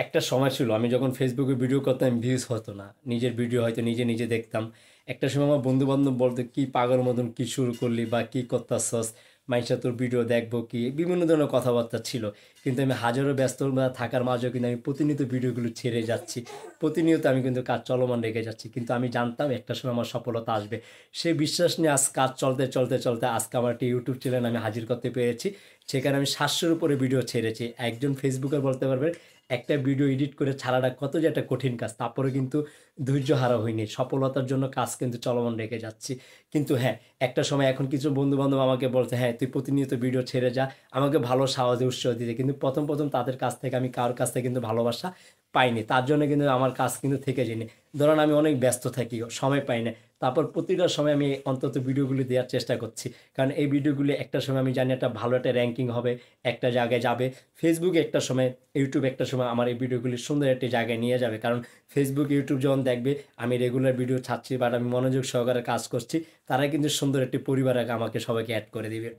একটা সময় ছিল আমি যখন ফেসবুকে ভিডিও করতাম ভিউজ হতো না, নিজের ভিডিও হয়তো নিজে নিজে দেখতাম। একটা সময় আমার বন্ধু বান্ধব বলতো কি পাগল মতন কি শুরু করলি বা কি করতেছস, মাইশা তোর ভিডিও দেখবো কি, বিভিন্ন ধরনের কথাবার্তা ছিল। কিন্তু আমি হাজারো ব্যস্ত থাকার মাঝেও কিন্তু আমি প্রতিনিয়ত ভিডিওগুলো ছেড়ে যাচ্ছি, প্রতিনিয়ত আমি কিন্তু কাজ চলমান রেখে যাচ্ছি, কিন্তু আমি জানতাম একটা সময় আমার সফলতা আসবে। সেই বিশ্বাস নিয়ে আজ কাজ চলতে চলতে চলতে আজকে আমার একটা ইউটিউব চ্যানেল আমি হাজির করতে পেরেছি। সেখানে আমি 700-র উপরে ভিডিও ছেড়েছি। একজন ফেসবুকার বলতে পারবে একটা ভিডিও এডিট করে ছাড়াটা কত যে একটা কঠিন কাজ, তারপরে কিন্তু ধৈর্য হারা হয়নি, সফলতার জন্য কাজ কিন্তু চলমান রেখে যাচ্ছি। কিন্তু হ্যাঁ, একটা সময় এখন কিছু বন্ধু বান্ধব আমাকে বলছে হ্যাঁ তুই প্রতিনিয়ত ভিডিও ছেড়ে যা, আমাকে ভালো সাহস উৎসাহ দিতে, কিন্তু প্রথম প্রথম তাদের কাছ থেকে আমি কারোর কাছ থেকে কিন্তু ভালোবাসা পাইনি, তার জন্য কিন্তু আমার কাজ কিন্তু থেকে যায়নি। ধরুন আমি অনেক ব্যস্ত থাকি, সময় পাই না, তারপর প্রতিটা সময় আমি অন্তত ভিডিওগুলি দেওয়ার চেষ্টা করছি। কারণ এই ভিডিওগুলি একটা সময় আমি জানি একটা ভালো একটা র্যাঙ্কিং হবে, একটা জায়গায় যাবে। ফেসবুকে একটা সময়, ইউটিউব একটা সময় আমার এই ভিডিওগুলি সুন্দর একটি জায়গায় নিয়ে যাবে। কারণ ফেসবুক ইউটিউব যখন দেখবে আমি রেগুলার ভিডিও ছাড়ছি বাট আমি মনোযোগ সহকারে কাজ করছি, তারা কিন্তু সুন্দর একটি পরিবার আমাকে সবাইকে অ্যাড করে দিবে।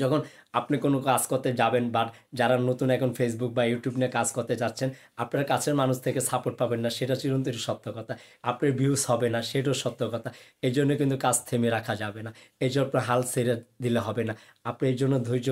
যখন আপনি কোনো কাজ করতে যাবেন বা যারা নতুন এখন ফেসবুক বা ইউটিউব নিয়ে কাজ করতে যাচ্ছেন, আপনার কাছের মানুষ থেকে সাপোর্ট পাবেন না, সেটা চিরন্তন সত্য কথা। আপনার ভিউজ হবে না, সেটাও সত্য কথা। এই জন্য কিন্তু কাজ থেমে রাখা যাবে না, এই জন্য আপনার হাল ছেড়ে দিলে হবে না। আপনি এই জন্য ধৈর্য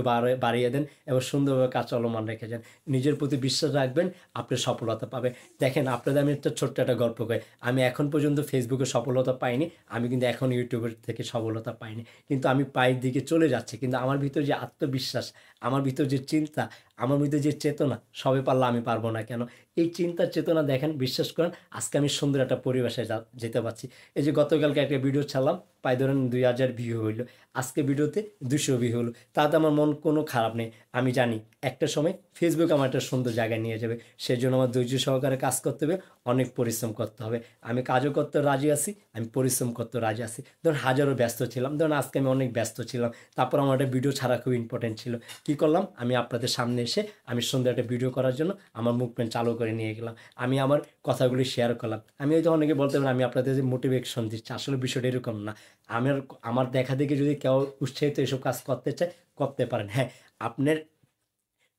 বাড়িয়ে দেন এবং সুন্দরভাবে কাজ চলমান রেখে যান, নিজের প্রতি বিশ্বাস রাখবেন, আপনি সফলতা পাবেন। দেখেন আপনাদের আমি একটা ছোট্ট একটা গল্প করি। আমি এখন পর্যন্ত ফেসবুকে সফলতা পাইনি, আমি কিন্তু এখন ইউটিউবের থেকে সফলতা পাইনি, কিন্তু আমি পায়ের দিকে চলে যাচ্ছি। কিন্তু আমার ভিতর যে আত্মবিশ্বাস, আমার ভিতর যে চিন্তা, আমার ভিতরে যে চেতনা, সবে পারলে আমি পারবো না কেন, এই চিন্তার চেতনা দেখেন, বিশ্বাস করেন আজকে আমি সুন্দর একটা পরিবেশে যেতে পারছি। এই যে গতকালকে একটা ভিডিও ছাড়লাম, প্রায় ধরেন 2000 ভিউ হইলো, আজকে ভিডিওতে 200 ভিউ হলো, তাতে আমার মন কোনো খারাপ নেই। আমি জানি একটা সময় ফেসবুক আমার একটা সুন্দর জায়গায় নিয়ে যাবে, সেজন্য আমার ধৈর্য সহকারে কাজ করতে হবে, অনেক পরিশ্রম করতে হবে। আমি কাজও করতে রাজি আছি, আমি পরিশ্রম করতে রাজি আছি। ধরুন হাজারো ব্যস্ত ছিলাম, ধরুন আজকে আমি অনেক ব্যস্ত ছিলাম, তারপর আমার একটা ভিডিও ছাড়া খুব ইম্পর্টেন্ট ছিল। কী করলাম, আমি আপনাদের সামনে এসে আমি সুন্দর একটা ভিডিও করার জন্য আমার মুভমেন্ট চালু করে নিয়ে গেলাম, আমি আমার কথাগুলি শেয়ার করলাম। আমি হয়তো অনেকে বলতে পারেন আমি আপনাদের যে মোটিভেশন দিচ্ছি, আসলে বিষয়টা এরকম না। আমার আমার দেখা দেখি যদি কেউ উৎসাহিত এসব কাজ করতে চায়, করতে পারেন। হ্যাঁ, আপনার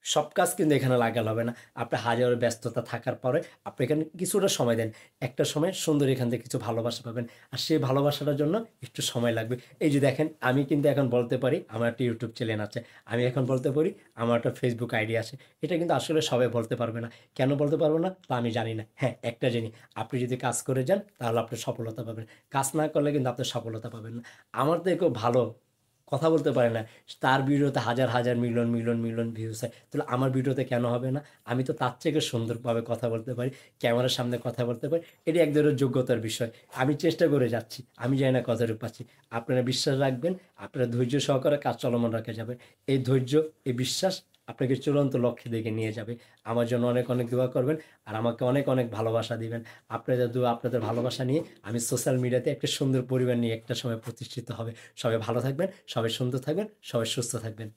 সব কাজ কিন্তু এখানে লাগালে হবে না। আপনার হাজারো ব্যস্ততা থাকার পরে আপনি এখানে কিছুটা সময় দেন। একটা সময় সুন্দর এখান থেকে কিছু ভালোবাসা পাবেন। আর সেই ভালোবাসাটার জন্য একটু সময় লাগবে। এই যে দেখেন আমি কিন্তু এখন বলতে পারি আমার একটা ইউটিউব চ্যানেল আছে। আমি এখন বলতে পারি আমার একটা ফেসবুক আইডি আছে। এটা কিন্তু আসলে সবাই বলতে পারবে না। কেন বলতে পারবো না তা আমি জানি না। হ্যাঁ, একটা জানি, আপনি যদি কাজ করে যান তাহলে আপনি সফলতা পাবেন। কাজ না করলে কিন্তু আপনি সফলতা পাবেন না। আমার থেকেও ভালো কথা বলতে পারে না, তার ভিডিওতে হাজার হাজার মিলিয়ন মিলিয়ন মিলিয়ন ভিউজ হয়, তাহলে আমার ভিডিওতে কেন হবে না? আমি তো তার থেকে সুন্দরভাবে কথা বলতে পারি, ক্যামেরার সামনে কথা বলতে পারি। এটি এক ধরনের যোগ্যতার বিষয়। আমি চেষ্টা করে যাচ্ছি, আমি জানি না কতটুকু পাচ্ছি। আপনারা বিশ্বাস রাখবেন, আপনারা ধৈর্য সহকারে কাজ চলমান রাখা যাবে। এই ধৈর্য, এই বিশ্বাস আপনাকে চূড়ান্ত লক্ষ্যে দিকে নিয়ে যাবে। আমার জন্য অনেক অনেক দোয়া করবেন আর আমাকে অনেক অনেক ভালোবাসা দিবেন। আপনাদের দোয়া, আপনাদের ভালোবাসা নিয়ে আমি সোশ্যাল মিডিয়াতে একটা সুন্দর পরিবার নিয়ে একটা সময় প্রতিষ্ঠিত হবে। সবাই ভালো থাকবেন, সবাই সুন্দর থাকবেন, সবাই সুস্থ থাকবেন।